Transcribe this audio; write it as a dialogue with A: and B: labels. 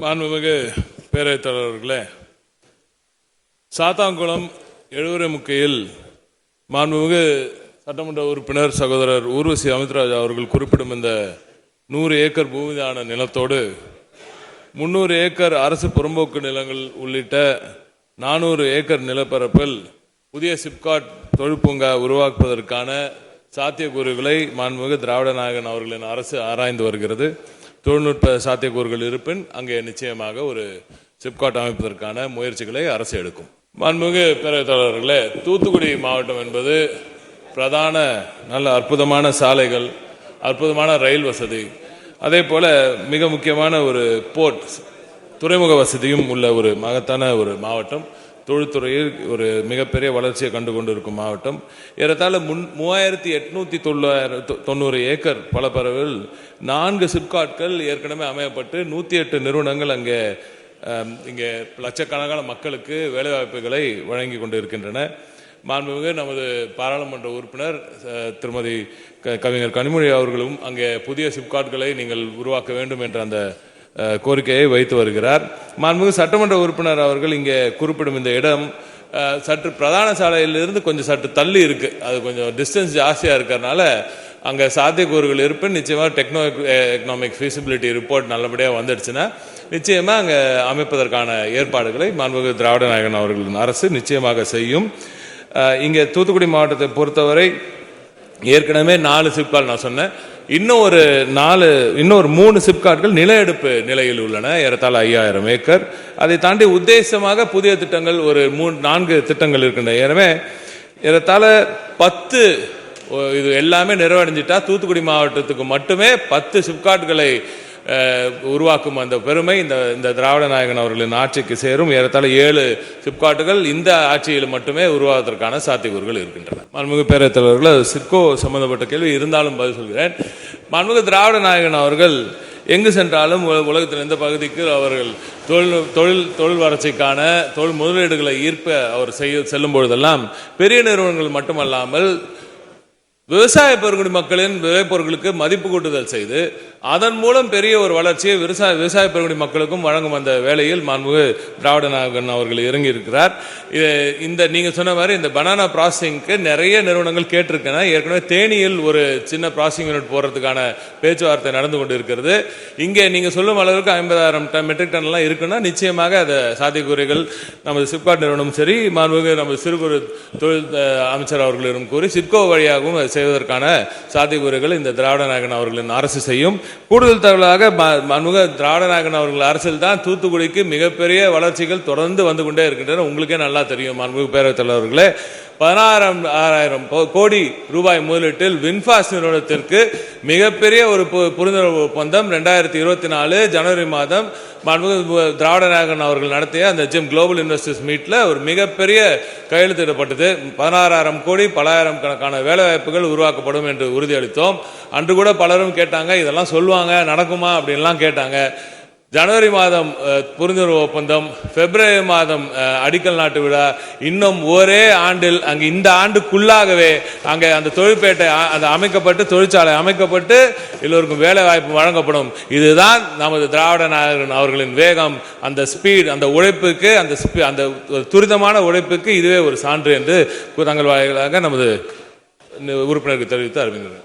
A: மாண்புமிகு பேரவைத் தலைவர்களே, சாத்தான்குளம் எழுவரைமுக்கையில் மாண்புமிகு சட்டமன்ற உறுப்பினர் சகோதரர் ஊர்வசி அமித்ராஜ் அவர்கள் குறிப்பிடும் இந்த 100 ஏக்கர் பூமிதான நிலத்தோடு 300 ஏக்கர் அரசு புறம்போக்கு நிலங்கள் உள்ளிட்ட 400 ஏக்கர் நிலப்பரப்பில் புதிய சிப்காட் தொழிற்பூங்கா உருவாக்குவதற்கான சாத்தியக்கூறுகளை மாண்புமிகு திராவிட நாயகன் அவர்களின் அரசு ஆராய்ந்து வருகிறது. தொழில்நுட்ப சாத்தியக்கூறுகள் இருப்பின் அங்கே நிச்சயமாக ஒரு சிப்காட் அமைப்பதற்கான முயற்சிகளை அரசு எடுக்கும். மாண்புமிகு பேரவைத் தலைவர்களே, தூத்துக்குடி மாவட்டம் என்பது பிரதான நல்ல அற்புதமான சாலைகள், அற்புதமான ரயில் வசதி, அதே போல மிக முக்கியமான ஒரு போர்ட் துறைமுக வசதியும் உள்ள ஒரு மகத்தான ஒரு மாவட்டம். தொழில்துறையில் ஒரு மிகப்பெரிய வளர்ச்சியை கண்டு கொண்டிருக்கும் மாவட்டம். ஏறத்தாழ 3890 ஏக்கர் பலப்பரவில் 4 சிப்காட்கள் ஏற்கனவே அமையப்பட்டு 108 நிறுவனங்கள் இங்கே லட்சக்கணக்கான மக்களுக்கு வேலைவாய்ப்புகளை வழங்கி கொண்டிருக்கின்றன. மாண்புமிகு நமது பாராளுமன்ற உறுப்பினர் திருமதி கவிஞர் கனிமொழி அவர்களும் அங்கே புதிய சிப்காட்களை நீங்கள் உருவாக்க வேண்டும் என்ற அந்த கோரிக்கையை வைத்து வருகிறார். மாண்புமிகு சட்டமன்ற உறுப்பினர் அவர்கள் இங்கே குறிப்பிடும் இந்த இடம் சற்று பிரதான சாலையிலிருந்து கொஞ்சம் சற்று தள்ளி இருக்கு. அது கொஞ்சம் டிஸ்டன்ஸ் ஜாஸ்தியாக இருக்கிறதுனால அங்கே சாத்தியக்கூறுகள் இருப்பின் நிச்சயமாக எக்கனாமிக் ஃபீசிபிலிட்டி ரிப்போர்ட் நல்லபடியாக வந்துடுச்சுன்னா நிச்சயமாக அங்கே அமைப்பதற்கான ஏற்பாடுகளை மாண்புமிகு திராவிட நாயகன் அவர்களின் அரசு நிச்சயமாக செய்யும். இங்கே தூத்துக்குடி மாவட்டத்தை பொறுத்தவரை ஏற்கனவே 4 சிப்காட் நான் சொன்னேன். இன்னொரு 3 சிப்காட்கள் நில எடுப்பு நிலையில் உள்ளன. ஏறத்தாழ 5000 ஏக்கர். அதை தாண்டி உத்தேசமாக புதிய திட்டங்கள் ஒரு 4 திட்டங்கள் இருக்கின்றன. எனவே ஏறத்தாழ 10 இது எல்லாமே நிறைவடைஞ்சிட்டா தூத்துக்குடி மாவட்டத்துக்கு மட்டுமே 10 சிப்காட்களை உருவாக்கும் அந்த பெருமை இந்த திராவிட நாயகன் அவர்களின் ஆட்சிக்கு சேரும். ஏறத்தாழ 7 சிப்காட்டுகள் இந்த ஆட்சியில் மட்டுமே உருவாவதற்கான சாத்தியக்கூறுகள் இருக்கின்றன. மாண்புமிகு பேரவைத் தலைவர்கள், சிட்கோ சம்பந்தப்பட்ட கேள்வி இருந்தாலும் பதில் சொல்கிறேன். மாண்புமிகு திராவிட நாயகன் அவர்கள் எங்கு சென்றாலும் உலகத்தின் எந்த பகுதிக்கு அவர்கள் தொழில் வளர்ச்சிக்கான தொழில் முதலீடுகளை ஈர்ப்ப அவர் செல்லும் பொழுதெல்லாம் பெரிய நிறுவனங்கள் மட்டுமல்லாமல் விவசாய பெருங்குடி மக்களின் விளைபொருட்களுக்கு மதிப்பு கூட்டுதல் செய்து அதன் மூலம் பெரிய ஒரு வளர்ச்சியை விவசாய பெருங்குடி மக்களுக்கும் வழங்கும் அந்த வேளையில் மாண்புமிகு திராவிட நாயகன் அவர்கள் இறங்கி இருக்கிறார். இந்த நீங்க சொன்ன மாதிரி இந்த பனானா ப்ராசஸிங்க்கு நிறைய நிறுவனங்கள் கேட்டிருக்கேன். ஏற்கனவே தேனியில் ஒரு சின்ன ப்ராசஸிங் யூனிட் போறதுக்கான பேச்சுவார்த்தை நடந்து கொண்டு இருக்கிறது. இங்கே நீங்க சொல்லும் அளவுக்கு 50,000 மெட்ரிக் டன் எல்லாம் இருக்குன்னா நிச்சயமாக அந்த சாத்தியக்கூறுகள் நமது சிப்காட் நிறுவனம் சரி, மாண்புமிகு நமது சிறு குறு தொழில் அமைச்சர் அவர்களிடம் கூறி சிட்கோ வழியாகவும் செய்வதற்கான சாத்தியக்கூறுகள் இந்த திராவிட நாயகன் அவர்களின் அரசு செய்யும். கூடுதல் தகவலாக மாண்புமிகு திராவிட நாயகன் அவர்கள் அரசில் தான் தூத்துக்குடிக்கு மிகப்பெரிய வளர்ச்சிகள் தொடர்ந்து வந்து கொண்டே இருக்கின்றன. உங்களுக்கே நல்லா தெரியும் மாண்புமிகு பேரவைத் தலைவர்களே, 16,000 கோடி ரூபாய் முதலீட்டில் வின்ஃபாஸ்ட் நிறுவனத்திற்கு மிகப்பெரிய ஒரு புரிந்துணர்வு ஒப்பந்தம் 2024 ஜனவரி மாதம் மாண்புமிகு திராவிட நாயகன் அவர்கள் நடத்திய அந்த ஜிம் குளோபல் இன்வெஸ்டர்ஸ் மீட்ல ஒரு மிகப்பெரிய கையெழுத்திடப்பட்டது. 16,000 கோடி பலாயிரம் கணக்கான வேலைவாய்ப்புகள் உருவாக்கப்படும் என்று உறுதியளித்தோம். அன்று கூட பலரும் கேட்டாங்க, இதெல்லாம் சொல்லுவாங்க நடக்குமா அப்படின்லாம் கேட்டாங்க. ஜனவரி மாதம் புரிந்துணர்வு ஒப்பந்தம், பிப்ரவரி மாதம் அடிக்கல் நாட்டு விழா, இன்னும் ஒரே ஆண்டில் அங்கு இந்த ஆண்டுக்குள்ளாகவே அங்கே அந்த தொழிற்பேட்டை அது அமைக்கப்பட்டு தொழிற்சாலை அமைக்கப்பட்டு எல்லோருக்கும் வேலை வாய்ப்பு வழங்கப்படும். இதுதான் நமது திராவிட நாயகன் அவர்களின் வேகம், அந்த ஸ்பீட், அந்த உழைப்புக்கு அந்த துரிதமான உழைப்புக்கு இதுவே ஒரு சான்று என்று தங்கள் வாயிலாக நமது உறுப்பினருக்கு தெரிவித்து அறிவிக்கிறேன்.